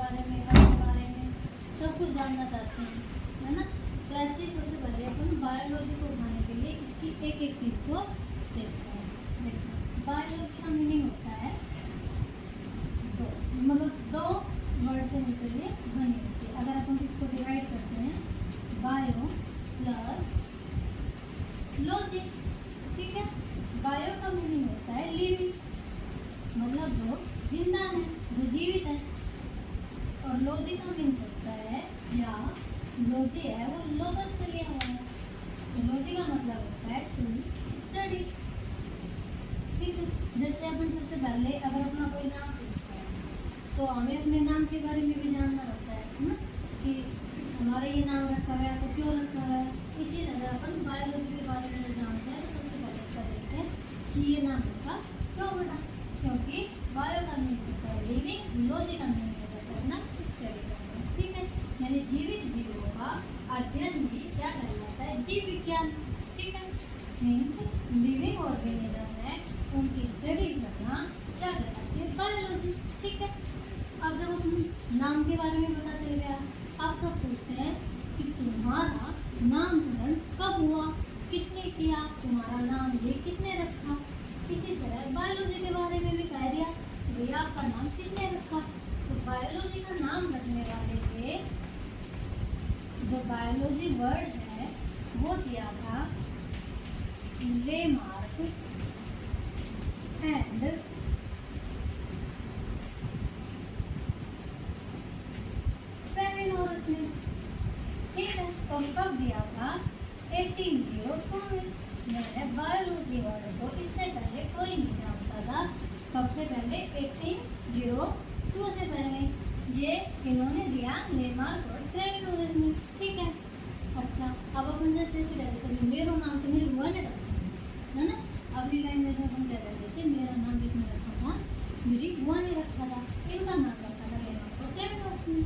बारे में, अपने बारे में सब कुछ जानना चाहते हैं, है ना। तो ऐसे ही सबसे पहले अपन बायोलॉजी को उठाने के लिए इसकी एक एक चीज़ को देखते हैं। देखो बायोलॉजी का मीनिंग होता है दो, मतलब दो वर्ड से मिलकर ये बनी होती है। अगर अपन इसको डिवाइड करते हैं, बायो प्लस लॉजी, ठीक है। बायो का मीनिंग होता है लिविंग, मतलब जो जिंदा है, जो जीवित है। और लॉजी का मीनिंग होता है, या लॉजी है वो लोगस से लिया हुआ है। तो लॉजी का मतलब होता है टू स्टडी, ठीक है। जैसे अपन सबसे पहले अगर अपना कोई नाम पूछता है तो हमें अपने नाम के बारे में भी जानना होता है ना, कि हमारा ये नाम रखा गया तो क्यों रखा गया। इसी तरह अपन बायोलॉजी के बारे में जानते हैं तो सबसे पहले इसका देखते हैं कि ये नाम इसका क्यों बना, क्योंकि बायो का मीनिंग होता है लिविंग, लॉजी का मीनिंग होता है अपना स्टडी करना, ठीक है। यानी जीवित जीवों का अध्ययन भी क्या कहलाता है, जीव विज्ञान, ठीक है। मीन्स लिविंग ऑर्गेनिज्म है उनकी स्टडी करना क्या कहलाती है, बायोलॉजी, ठीक है। अब जब अपन नाम के बारे में पता चल गया, आप सब पूछते हैं कि तुम्हारा नामकरण कब हुआ, किसने किया, तुम्हारा नाम ये किसने रखा। इसी तरह बायोलॉजी के बारे में भी कह दिया कि भैया आपका नाम किसने रखा। तो बायोलॉजी का नाम रखने वाले पे जो बायोलॉजी वर्ड है वो दिया था लेमार्क एंड फेमिनोरस ने, ठीक है। तो कब दिया था, 1802 में। मैंने बायोलॉजी वर्ड को इससे पहले कोई नहीं जानता था, कब से पहले 1802 से पहले ये इन्होंने दिया लेमार्क और फेमिनोरस ने, ठीक है। अच्छा अब अपन जैसे ऐसे कहते कभी मेरा नाम तो मेरी बुआ ने रखा है ना, अगली लैंग्वेज में अपन क्या कहते थे, मेरा नाम किसने रखा था, मेरी बुआ ने रखा था। इनका नाम रखा था लेमार्क और फेमिनोरस ने,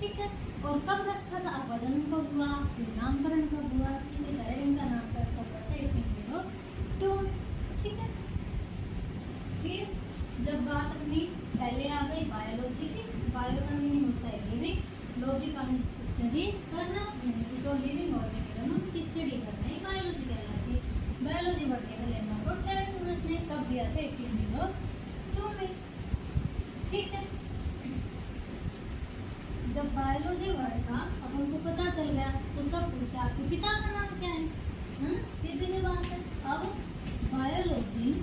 ठीक है। और कब रखा था, आपका जन्म कब हुआ, फिर नामकरण कब हुआ, इसी तरह इनका नामकरण कब हुआ था, 1802, ठीक है। फिर जब बात अपनी पहले आ गई बायोलॉजी की, बायो का मीनिंग होता है लिविंग, लॉजी का मीनिंग स्टडी करना, यानी तो लिविंग ऑर्गेनिज्म की स्टडी करना ही बायोलॉजी कहलाती है। बायोलॉजी वर्ड दिया था लेमार्क और फेमिनोरस ने, कब दिया था, 1802 में, ठीक है। जब बायोलॉजी वर्ड का अपन को पता चल गया तो सब पूछते आपके पिता का नाम क्या है ना, सीधी सी बात है। अब बायोलॉजी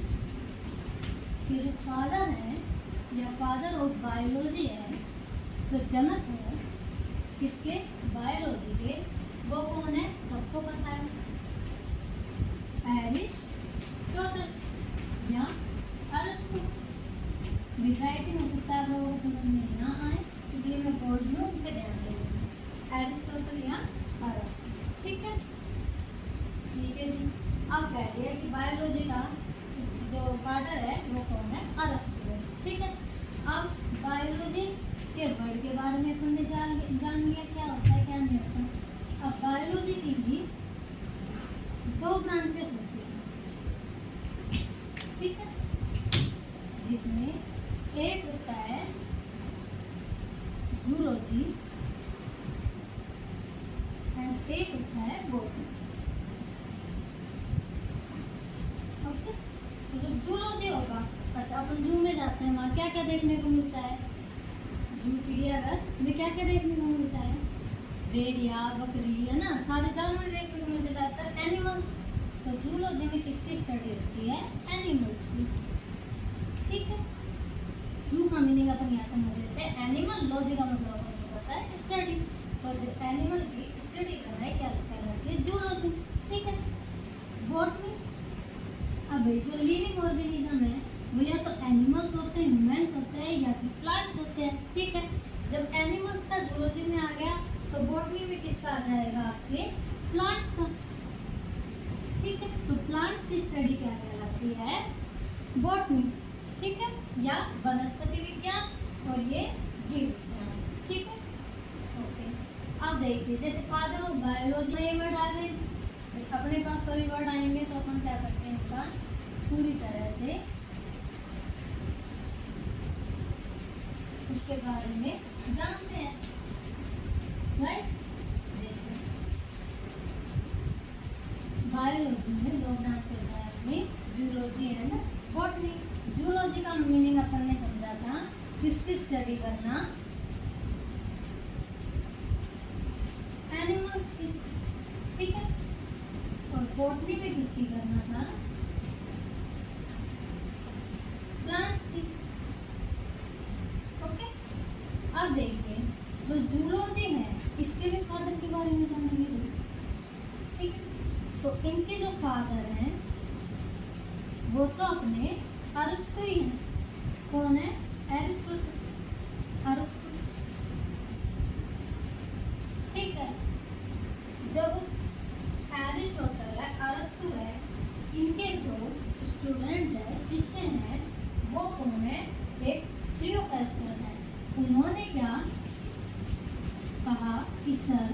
के जो फादर हैं या फादर ऑफ बायोलॉजी है, जो जनक है किसके, बायोलॉजी के, वो कौन है, सबको पता है, एरिस्टोटल या अरस्तु। विद राइटिंग हो सकता है लोगों को समझ में ना आए, इसलिए मैं बोल रही हूँ, उनके ध्यान देंगे, एरिस्टोटल या अरस्तु, ठीक है। ठीक है जी, अब कह दिया कि बायोलॉजी का जो फादर है वो कौन है, अरस्तु है, ठीक है। अब बायोलॉजी के वर्ड के बारे में अपन ने जान लिया क्या होता है क्या नहीं होता। अब बायोलॉजी की भी दो ब्रांचेस होती है, ठीक है, जिसमें एक होता है जूलॉजी एंड एक होता है बॉटनी, ओके। तो जब जूलॉजी होगा, अच्छा अपन जू में जाते हैं, वहाँ क्या क्या देखने को मिलता है, जू चिड़ियाघर में क्या क्या देखने को मिलता है, भेड़िया, बकरी, है ना, सारे जानवर देखने को मिलते जाते हैं, एनिमल्स। तो जूलॉजी में किसकी स्टडी होती है, एनिमल्स की, ठीक है। जू का मीनिंग अपन यहाँ समझ लेते हैं, एनिमल, लॉजी का मतलब आपको पता है स्टडी। तो जो एनिमल की स्टडी करना है क्या कहलाती है, जूलॉजी, ठीक है। बॉटनी, अब जो लिविंग ऑर्गेनिज्म है वो या तो एनिमल्स होते हैं, ह्यूमन्स होते हैं, या फिर प्लांट्स होते हैं, ठीक है। जब एनिमल्स का जूलॉजी में आ गया तो बॉटनी में किसका आ जाएगा, आपके प्लांट्स का, ठीक है। तो प्लांट्स की स्टडी क्या कहलाती है, बॉटनी, ठीक है, या वनस्पति विज्ञान, और ये जीव विज्ञान, ठीक है, ओके। अब देखिए जैसे फादर ऑफ बायोलॉजी ये वर्ड आ गए, अपने पास कोई वर्ड आएंगे तो अपन क्या करते हैं, इनका पूरी तरह से उसके बारे में जानते हैं, राइट। देखो बायोलॉजी में दो ब्रांच होता है अपनी, जूलॉजी एंड बॉटनी। जूलॉजी का मीनिंग अपन ने समझा था किसकी स्टडी करना, एनिमल्स की, ठीक है। और बॉटनी में किसकी करना था, प्लांट्स की, ओके। अब देखिए जो जूलॉजी है इसके भी फादर के बारे में जानेंगे, ठीक है। तो इनके जो फादर हैं वो तो अपने अरिस्टो ही हैं। कौन है, एरिस्टोटल, अरिस्टो, ठीक है। जब एरिस्टोटल है, अरिस्टो है, इनके जो स्टूडेंट है, शिष्य हैं, वो कौन है, एक थियोफ्रास्टस है। उन्होंने क्या कहा कि सर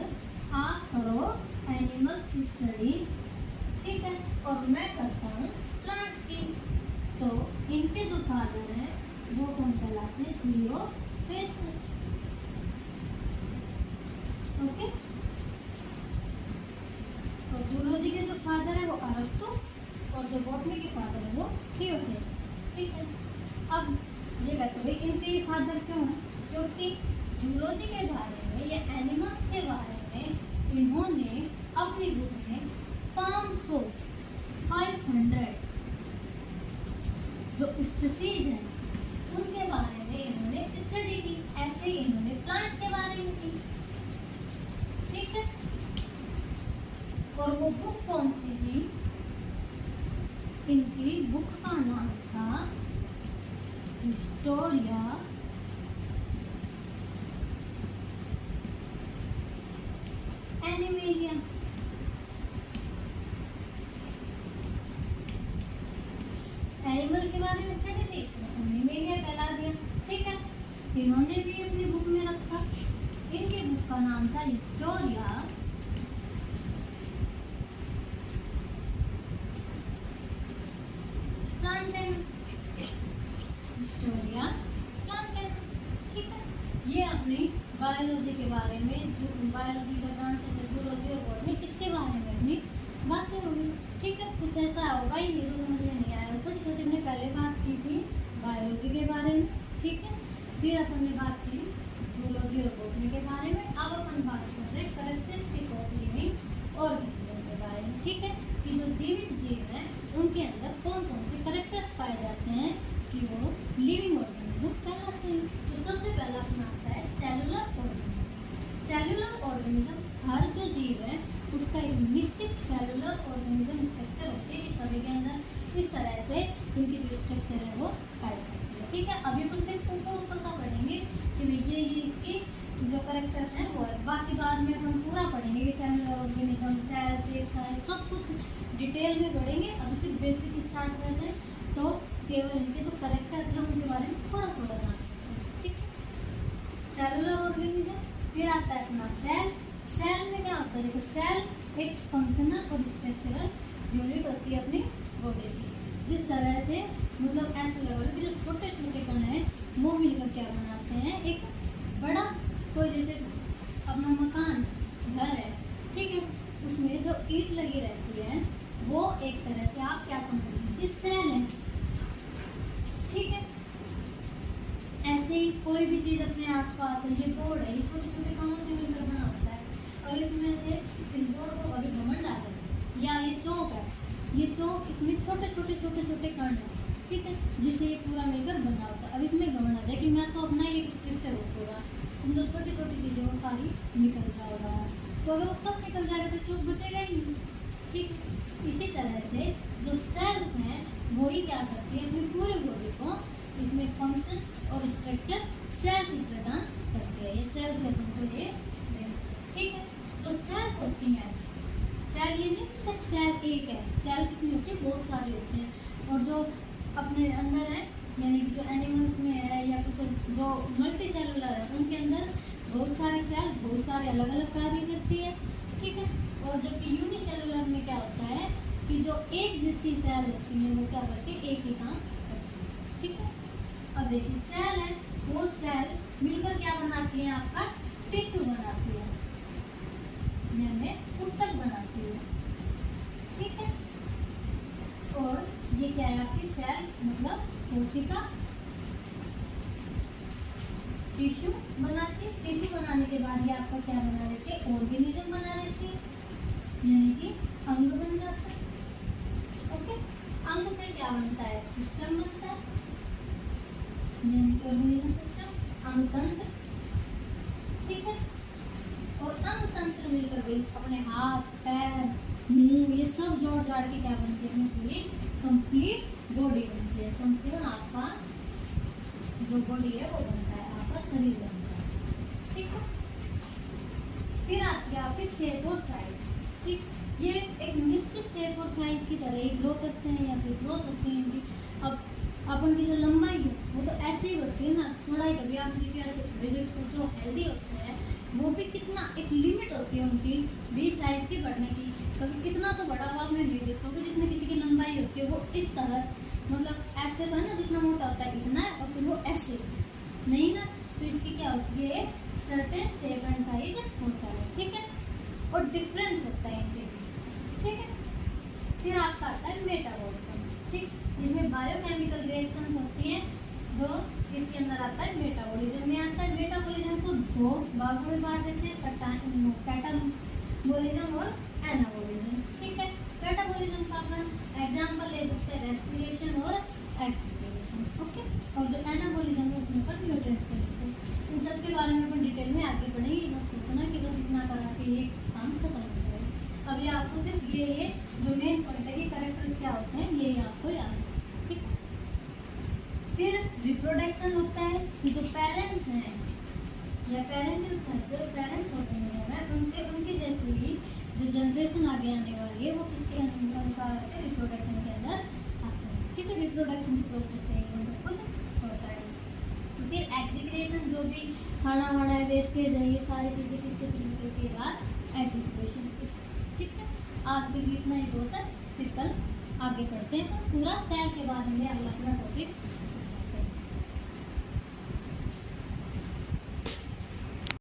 आप करो एनिमल्स की स्टडी, ठीक है, और मैं करता हूँ प्लांट्स की। तो इनके जो फादर हैं वो कौन कहलाते हैं, थियोफ्रास्टस, ओके। तो जूलॉजी के जो फादर है वो अरिस्टो और जो बॉटनी के फादर है वो थियोफ्रास्टस, ठीक है। अब ये कहते हैं भाई इनके फादर क्यों हैं, क्योंकि जूलॉजी के बारे में या एनिमल्स के बारे में इन्होंने अपनी बुक में 500 जो स्पीसीज हैं उनके बारे में इन्होंने स्टडी की। ऐसे ही इन्होंने प्लांट के बारे में की, ठीक है। और वो बुक कौन सी थी, इनकी बुक का नाम था हिस्टोरिया एनिमेलिया। एनिमल के बारे में स्टडी थी, एनिमेलिया कहला दिया, ठीक है। इन्होंने भी अपनी बुक में रखा, इनकी बुक का नाम था हिस्टोरिया प्लांटेन, हिस्टोरिया प्लांटेन, ठीक है। ये अपनी बायोलॉजी के बारे में, जो बायोलॉजी का ब्रांचेस है जूलॉजी और बॉटनी, इसके बारे में अपनी बातें होगी, ठीक है। कुछ ऐसा होगा ही नहीं तो समझ में नहीं आएगा। छोटी छोटी हमने पहले बात की थी बायोलॉजी के बारे में, ठीक है। फिर अपन ने बात की जूलॉजी और बॉटनी के बारे में। अब अपन बात कर रहे हैं कैरेक्टरिस्टिक ऑफ लिविंग ऑर्गेनिज्म के बारे में, ठीक है। कि जो जीवित जीव हैं उनके अंदर कौन कौन से कैरेक्टर्स पाए जाते हैं कि वो लिविंग ऑर्गेनिज्म कहलाते हैं। तो सबसे पहला अपना आता है सेलुलर ऑर्गेनिज्म। सेलुलर ऑर्गेनिज्म हर जो जीव है उसका एक निश्चित सेलुलर ऑर्गेनिज्म स्ट्रक्चर होती है कि सभी के अंदर इस तरह से इनकी जो स्ट्रक्चर है वो पाई जाती है, ठीक है। अभी अपन सिर्फ ऊपर का पढ़ेंगे कि भैया ये इसकी जो कैरेक्टर्स हैं वो है, बाकी बाद में अपन पूरा पढ़ेंगे कि cellular organism, cell, shape, size सब कुछ डिटेल में पढ़ेंगे। अभी सिर्फ बेसिक स्टार्ट करते हैं तो केवल इनके जो कैरेक्टर्स हैं उनके बारे में थोड़ा थोड़ा जान लेते हैं, ठीक है। सेलुलर ऑर्गेनिज्म, फिर आता है अपना सेल। सेल में क्या होता है, देखो सेल एक फंक्शनल और स्ट्रक्चरल यूनिट होती है अपनी बॉडी की। जिस तरह से मतलब ऐसा लगा कि जो छोटे छोटे कण हैं वो मिलकर क्या बनाते हैं एक बड़ा, कोई जैसे अपना मकान घर है, ठीक है, उसमें जो ईंट लगी रहती है वो एक तरह से आप क्या समझ लीजिए सेल है, ठीक है। ऐसे ही कोई भी चीज़ अपने आसपास है, ये बोर्ड है, ये छोटे छोटे कामों से मिलकर बना होता है। और इसमें से इस बोर्ड को कभी घमंड आ जाए, या ये चौक है, ये चौक इसमें छोटे छोटे कण है, ठीक है, जिससे ये पूरा मिलकर बना होता है। अब इसमें घमंड आ जाए कि मैं तो अपना ही एक स्ट्रक्चर हो पूरा, तुम जो छोटी छोटी चीज़ें वो सारी निकल जाएगा, तो अगर वो सब निकल जाएगा तो चौक बचेगा ही नहीं, ठीक है। इसी तरह से जो सेल्स हैं वो ही क्या करती है अपनी पूरी बॉडी को इसमें फंक्शन और स्ट्रक्चर सेल्स ही प्रदान करती है। ये सेल्स है तुमको ये, ठीक है। जो सेल्स होती हैं, सेल ये नहीं सिर्फ सेल एक है, सेल कितनी होती है, बहुत सारी होती हैं। और जो अपने अंदर है यानी कि जो एनिमल्स में है या कुछ जो मल्टी सेलुलर है उनके अंदर बहुत सारी सेल बहुत सारे अलग अलग कार्य करती है, ठीक है। और जबकि यूनिसेलुलर में क्या होता है कि जो एक जैसी सेल होती है वो क्या करती है, एक ही काम करती है, ठीक है। अब देखिए सेल है, वो सेल बनाती है, आपका टिश्यू बनाती है, यानी ऊतक बनाती है, ठीक है। और ये क्या है आपकी सेल मतलब कोशिका टिश्यू बनाती है। टिश्यू बनाने के बाद ये आपका क्या बना देती है, ऑर्गेनिज्म बना देती है, यानी कि अंग बन जाता है। ओके, अंग से क्या बनता है, सिस्टम बनता है, यानी कि ऑर्गेनिज्म सिस्टम, अंग तंत्र, ठीक है। और अंग तंत्र मिलकर भी अपने हाथ पैर मुंह ये सब जोड़ जाड़ के क्या बनती है, पूरी कंप्लीट बॉडी बनती है। संपूर्ण आपका जो बॉडी है वो बनता है, आपका शरीर बनता है, ठीक है। फिर आती है आपकी शेप और साइज, ठीक। ये एक निश्चित शेप और साइज की तरह ही ग्रो करते हैं या फिर ग्रोथ होती है इनकी। अब अपन की जो लंबाई है वो तो ऐसे ही बढ़ती है ना, चौड़ाई कभी आप देखिए ऐसे विजिट को जो हेल्दी होते हैं वो भी कितना एक लिमिट होती है उनकी भी साइज की बढ़ने की। कभी कितना तो बड़ा हुआ आपने नहीं देखोगे, जितनी किसी की लंबाई होती है वो इस तरह मतलब ऐसे तो है ना, जितना मोटा होता है इतना है, और फिर वो ऐसे नहीं ना, तो इसकी क्या होती है, सर्टेन शेप एंड साइज होता है, ठीक है। और डिफरेंस होता है इनके बीच, ठीक है। फिर आपका आता है मेटाबॉलिज्म, ठीक, जिसमें बायोकेमिकल रिएक्शंस होती हैं। जो इसके अंदर आता है मेटाबॉलिज्म में आता है। मेटाबॉलिज्म को दो भागों में बांट देते हैं, कैटाबॉलिज्म और एनाबॉलिज्म, ठीक है। कैटाबॉलिज्म का अपन एग्जांपल ले सकते हैं रेस्पिरेशन और एक्सपिरेशन, ओके। और जो एनाबॉलिज्म है उसमें अपन न्यूट्रिएंट्स को लेते हैं। इन सब के बारे में अपन डिटेल में आगे पढ़ेंगे, मत सोचना कि बस इतना करा के ये काम खत्म हो जाएगा। अभी आपको सिर्फ ये जो मेन पॉइंट है, ये कैरेक्टर्स क्या होते हैं ये आपको याद है, ठीक है। फिर रिप्रोडक्शन होता है कि जो पेरेंट्स हैं या पेरेंटल्स हैं, जो पेरेंट्स होते हैं उनसे उनकी जैसे ही जो जनरेशन आगे आने वाली है वो किसके अनुसार आते हैं, रिप्रोडक्शन के अंदर आते हैं, ठीक है। रिप्रोडक्शन की प्रोसेस से वो सब कुछ होता है। फिर एग्जीक्रेशन, जो भी खाना वाना है, वेस्टेज है, ये सारी चीज़ें किसके थ्रू के बाद एग्जीक्रेशन, ठीक है। आज के लिए इतना ही बहुत है, फिर कल आगे बढ़ते हैं पूरा सेल के बारे में, अगला पूरा टॉपिक